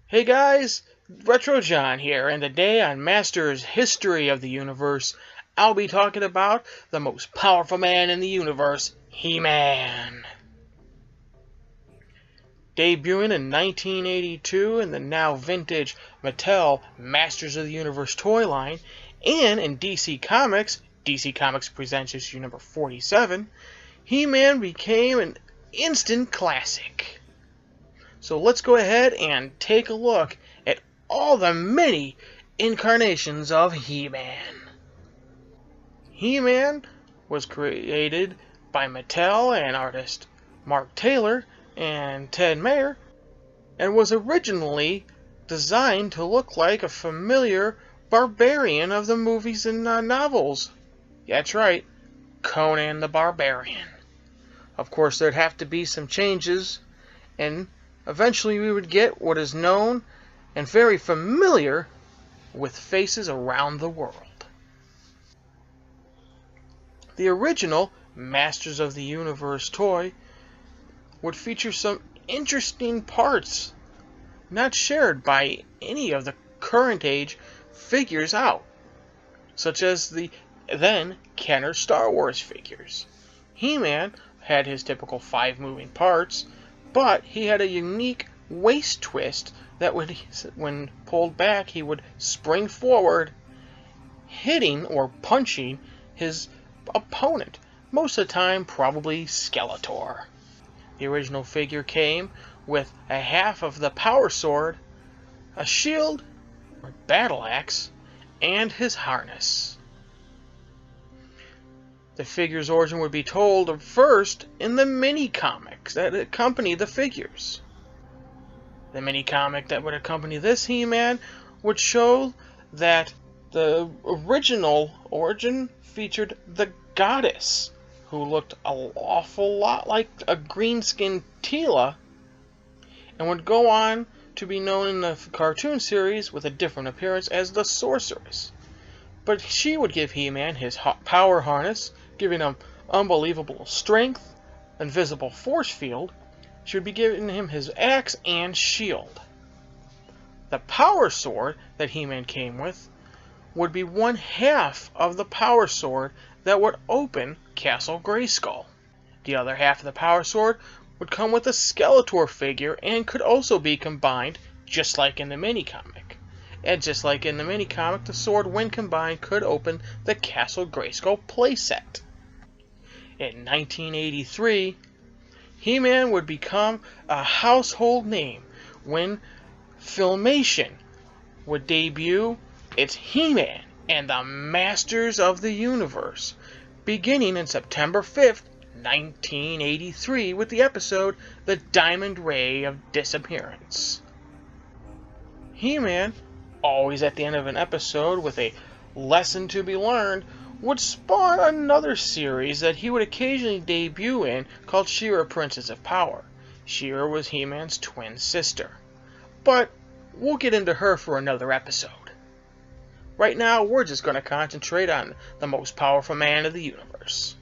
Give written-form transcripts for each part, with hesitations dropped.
Hey guys, Retro John here, and today on Masters History of the Universe, I'll be talking about the most powerful man in the universe, He-Man. Debuting in 1982 in the now vintage Mattel Masters of the Universe toy line, and in DC Comics Presents issue number 47, He-Man became an instant classic. So let's go ahead and take a look at all the many incarnations of He-Man. He-Man was created by Mattel and artist Mark Taylor and Ted Mayer, and was originally designed to look like a familiar barbarian of the movies and novels. That's right, Conan the Barbarian. Of course, there'd have to be some changes, and eventually we would get what is known and very familiar with faces around the world. The original Masters of the Universe toy would feature some interesting parts not shared by any of the current age figures out, such as the then Kenner Star Wars figures. He-Man had his typical 5 moving parts, but he had a unique waist twist that would, when pulled back, he would spring forward, hitting or punching his opponent, most of the time probably Skeletor. The original figure came with a half of the power sword, a shield or battle axe, and his harness. The figure's origin would be told first in the mini-comics that accompany the figures. The mini-comic that would accompany this He-Man would show that the original origin featured the Goddess, who looked an awful lot like a green-skinned Teela, and would go on to be known in the cartoon series with a different appearance as the Sorceress. But she would give He-Man his power harness, giving him unbelievable strength, invisible force field. She would be giving him his axe and shield. The power sword that He-Man came with would be one half of the power sword that would open Castle Grayskull. The other half of the power sword would come with a Skeletor figure and could also be combined, just like in the mini-comic. And just like in the mini-comic, the sword, when combined, could open the Castle Grayskull playset. In 1983, He-Man would become a household name when Filmation would debut its He-Man and the Masters of the Universe, beginning in September 5th, 1983, with the episode The Diamond Ray of Disappearance. He-Man, always at the end of an episode with a lesson to be learned, would spawn another series that he would occasionally debut in called She-Ra, Princess of Power. She-Ra was He-Man's twin sister. But we'll get into her for another episode. Right now, we're just going to concentrate on the most powerful man of the universe.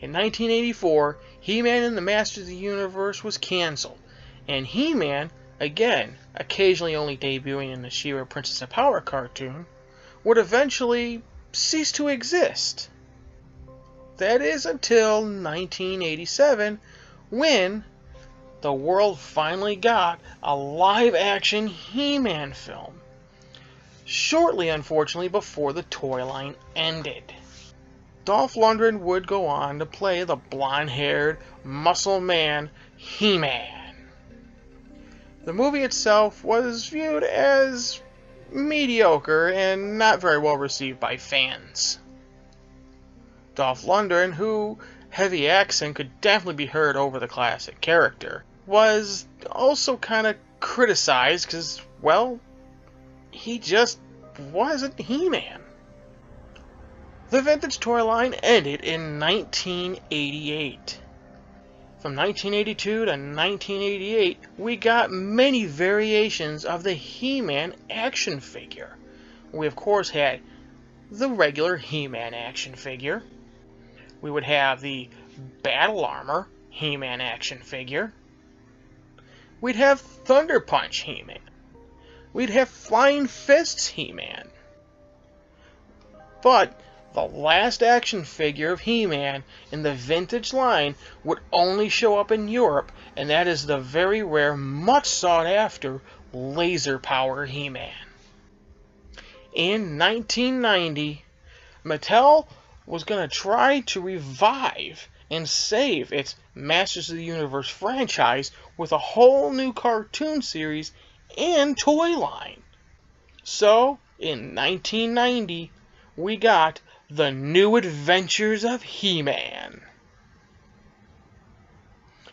In 1984, He-Man and the Masters of the Universe was canceled, and He-Man, again, occasionally only debuting in the She-Ra, Princess of Power cartoon, would eventually cease to exist. That is until 1987, when the world finally got a live-action He-Man film, shortly, unfortunately, before the toy line ended. Dolph Lundgren would go on to play the blonde-haired, muscle man He-Man. The movie itself was viewed as mediocre and not very well received by fans. Dolph Lundgren, whose heavy accent could definitely be heard over the classic character, was also kind of criticized because, well, he just wasn't He-Man. The vintage toy line ended in 1988. From 1982 to 1988, we got many variations of the He-Man action figure. We, of course, had the regular He-Man action figure. We would have the Battle Armor He-Man action figure. We'd have Thunder Punch He-Man. We'd have Flying Fists He-Man. But the last action figure of He-Man in the vintage line would only show up in Europe, and that is the very rare, much sought after Laser Power He-Man. In 1990, Mattel was going to try to revive and save its Masters of the Universe franchise with a whole new cartoon series and toy line. So, in 1990, we got The New Adventures of He-Man.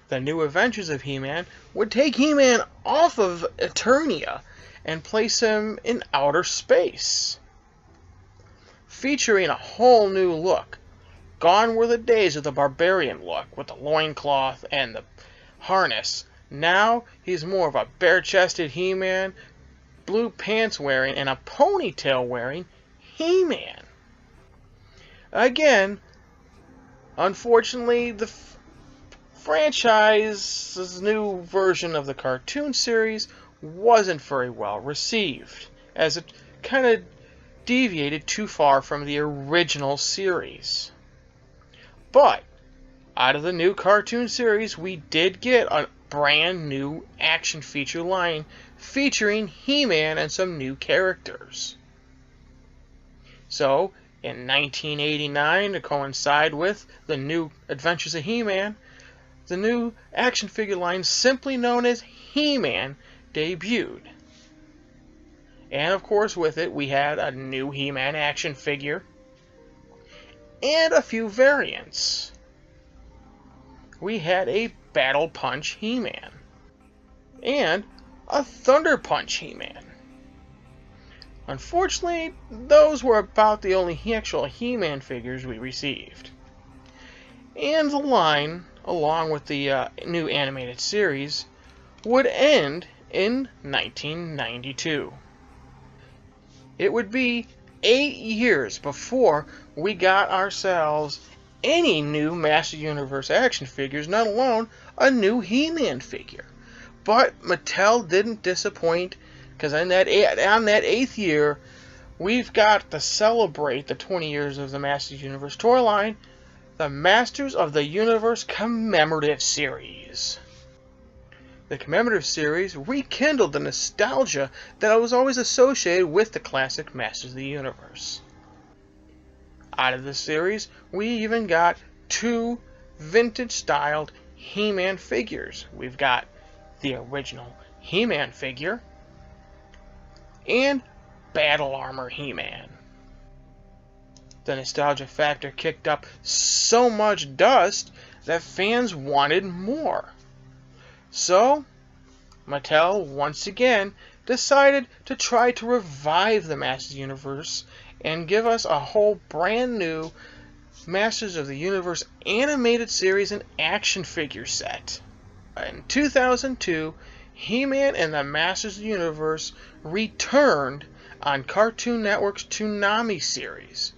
The New Adventures of He-Man would take He-Man off of Eternia and place him in outer space, featuring a whole new look. Gone were the days of the barbarian look with the loincloth and the harness. Now he's more of a bare-chested He-Man, blue pants wearing and a ponytail wearing He-Man. Again, unfortunately, the franchise's new version of the cartoon series wasn't very well received, as it kind of deviated too far from the original series. But out of the new cartoon series, we did get a brand new action feature line featuring He-Man and some new characters. So, in 1989, to coincide with the New Adventures of He-Man, the new action figure line, simply known as He-Man, debuted. And of course, with it, we had a new He-Man action figure and a few variants. We had a Battle Punch He-Man and a Thunder Punch He-Man. Unfortunately, those were about the only actual He-Man figures we received. And the line, along with the new animated series, would end in 1992. It would be 8 years before we got ourselves any new Master Universe action figures, let alone a new He-Man figure. But Mattel didn't disappoint, because on that 8th year, we've got to celebrate the 20 years of the Masters Universe toy line, the Masters of the Universe Commemorative Series. The Commemorative Series rekindled the nostalgia that was always associated with the classic Masters of the Universe. Out of this series, we even got 2 vintage-styled He-Man figures. We've got the original He-Man figure and Battle Armor He-Man. The nostalgia factor kicked up so much dust that fans wanted more. So, Mattel once again decided to try to revive the Masters Universe and give us a whole brand new Masters of the Universe animated series and action figure set. In 2002, He-Man and the Masters of the Universe returned on Cartoon Network's Toonami series.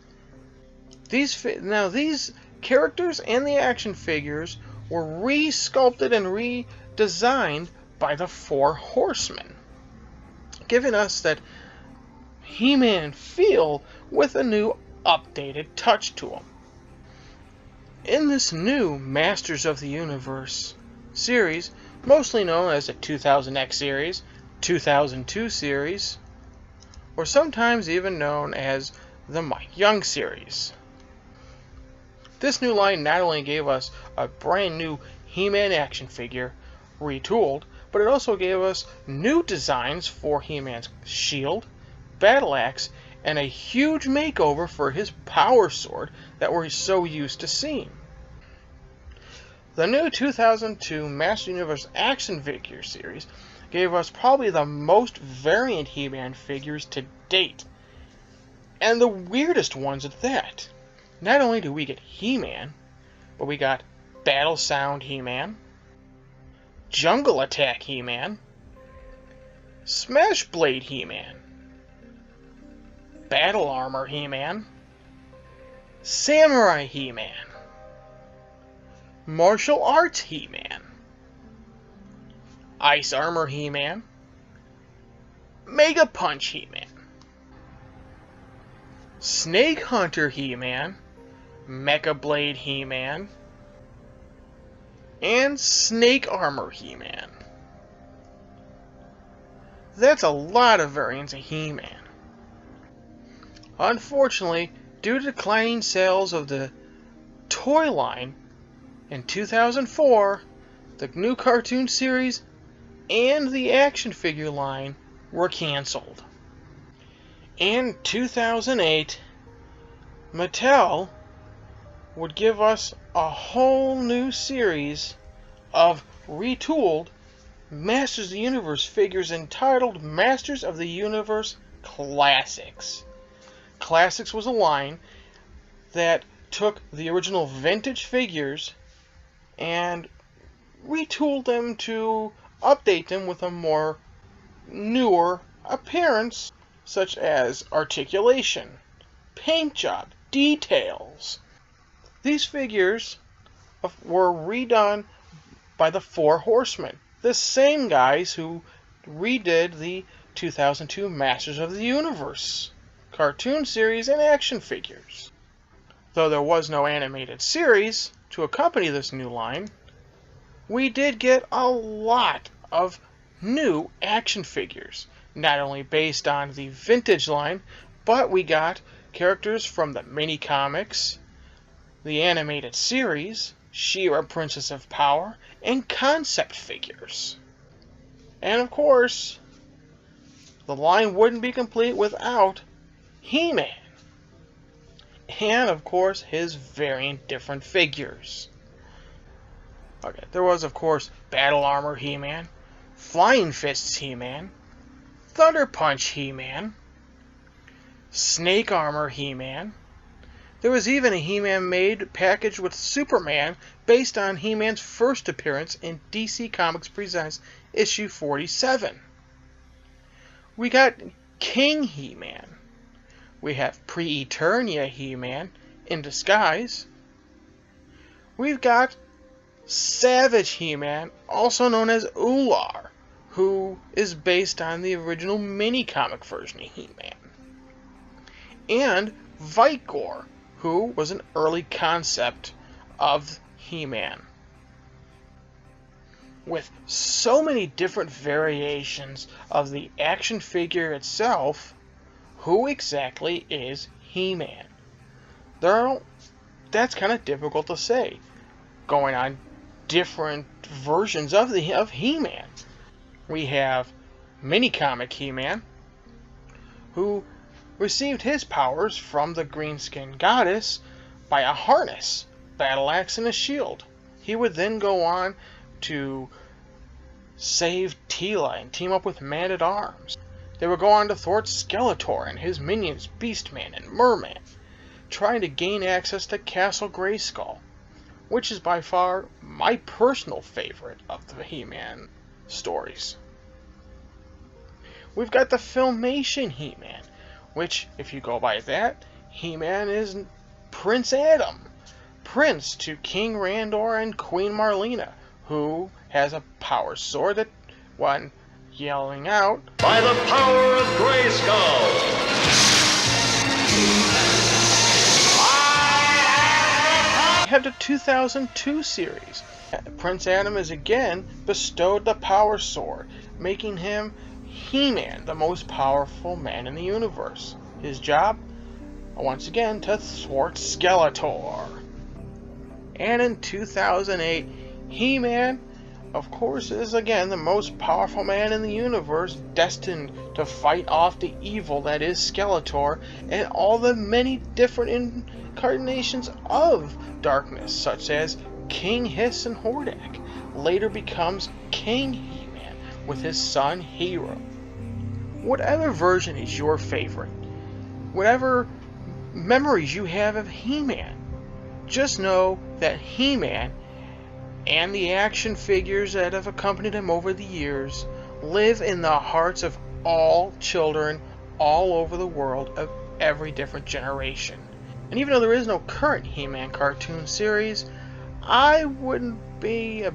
These characters and the action figures were re-sculpted and redesigned by the 4 Horsemen, giving us that He-Man feel with a new updated touch to them. In this new Masters of the Universe series, mostly known as the 2000X series, 2002 series, or sometimes even known as the Mike Young series, this new line not only gave us a brand new He-Man action figure, retooled, but it also gave us new designs for He-Man's shield, battle axe, and a huge makeover for his power sword that we're so used to seeing. The new 2002 Master Universe action figure series gave us probably the most variant He-Man figures to date, and the weirdest ones at that. Not only do we get He-Man, but we got Battle Sound He-Man, Jungle Attack He-Man, Smash Blade He-Man, Battle Armor He-Man, Samurai He-Man, Martial Arts He-Man, Ice Armor He-Man, Mega Punch He-Man, Snake Hunter He-Man, Mecha Blade He-Man, and Snake Armor He-Man. That's a lot of variants of He-Man. Unfortunately, due to declining sales of the toy line in 2004, the new cartoon series and the action figure line were canceled. In 2008, Mattel would give us a whole new series of retooled Masters of the Universe figures entitled Masters of the Universe Classics. Classics was a line that took the original vintage figures and retooled them to update them with a more newer appearance, such as articulation, paint job, details. These figures were redone by the Four Horsemen, the same guys who redid the 2002 Masters of the Universe cartoon series and action figures. Though there was no animated series to accompany this new line, we did get a lot of new action figures, not only based on the vintage line, but we got characters from the mini comics, the animated series, She-Ra Princess of Power, and concept figures. And of course, the line wouldn't be complete without He-Man. And of course, his variant different figures. Okay, there was of course Battle Armor He-Man, Flying Fists He-Man, Thunder Punch He-Man, Snake Armor He-Man. There was even a He-Man made package with Superman based on He-Man's first appearance in DC Comics Presents issue 47. We got King He-Man. We have Pre-Eternia He-Man in disguise. We've got Savage He-Man, also known as Ular, who is based on the original mini-comic version of He-Man. And Vigor, who was an early concept of He-Man. With so many different variations of the action figure itself, who exactly is He-Man? That's kind of difficult to say, going on different versions of He-Man. We have mini-comic He-Man, who received his powers from the green-skinned goddess by a harness, battle axe, and a shield. He would then go on to save Teela and team up with Man-at-Arms. They would go on to thwart Skeletor and his minions Beastman and Merman, trying to gain access to Castle Grayskull, which is by far my personal favorite of the He-Man stories. We've got the Filmation He-Man, which, if you go by that, He-Man is Prince Adam, prince to King Randor and Queen Marlena, who has a power sword that, when yelling out, "By the power of Grayskull, I have the 2002 series. Prince Adam is again bestowed the power sword, making him He-Man, the most powerful man in the universe. His job, once again, to thwart Skeletor. And in 2008, He-Man, of course, is again the most powerful man in the universe, destined to fight off the evil that is Skeletor and all the many different incarnations of darkness, such as King Hiss and Hordak. Later becomes King He-Man with his son Hero. Whatever version is your favorite, whatever memories you have of He-Man, just know that He-Man and the action figures that have accompanied him over the years live in the hearts of all children all over the world of every different generation. And even though there is no current He-Man cartoon series, I wouldn't be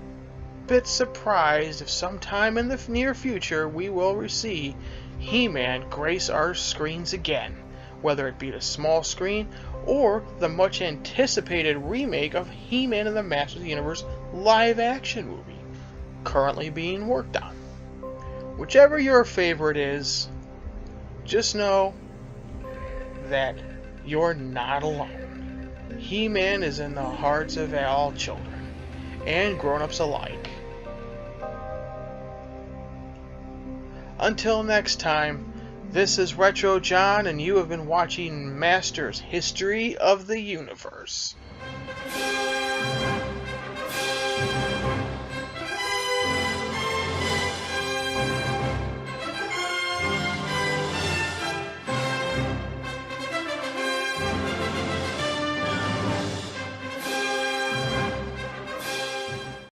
bit surprised if sometime in the near future we will see He-Man grace our screens again, whether it be the small screen or the much anticipated remake of He-Man and the Masters of the Universe live-action movie, currently being worked on. Whichever your favorite is, just know that you're not alone. He-Man is in the hearts of all children, and grown-ups alike. Until next time, this is Retro John, and you have been watching Masters History of the Universe.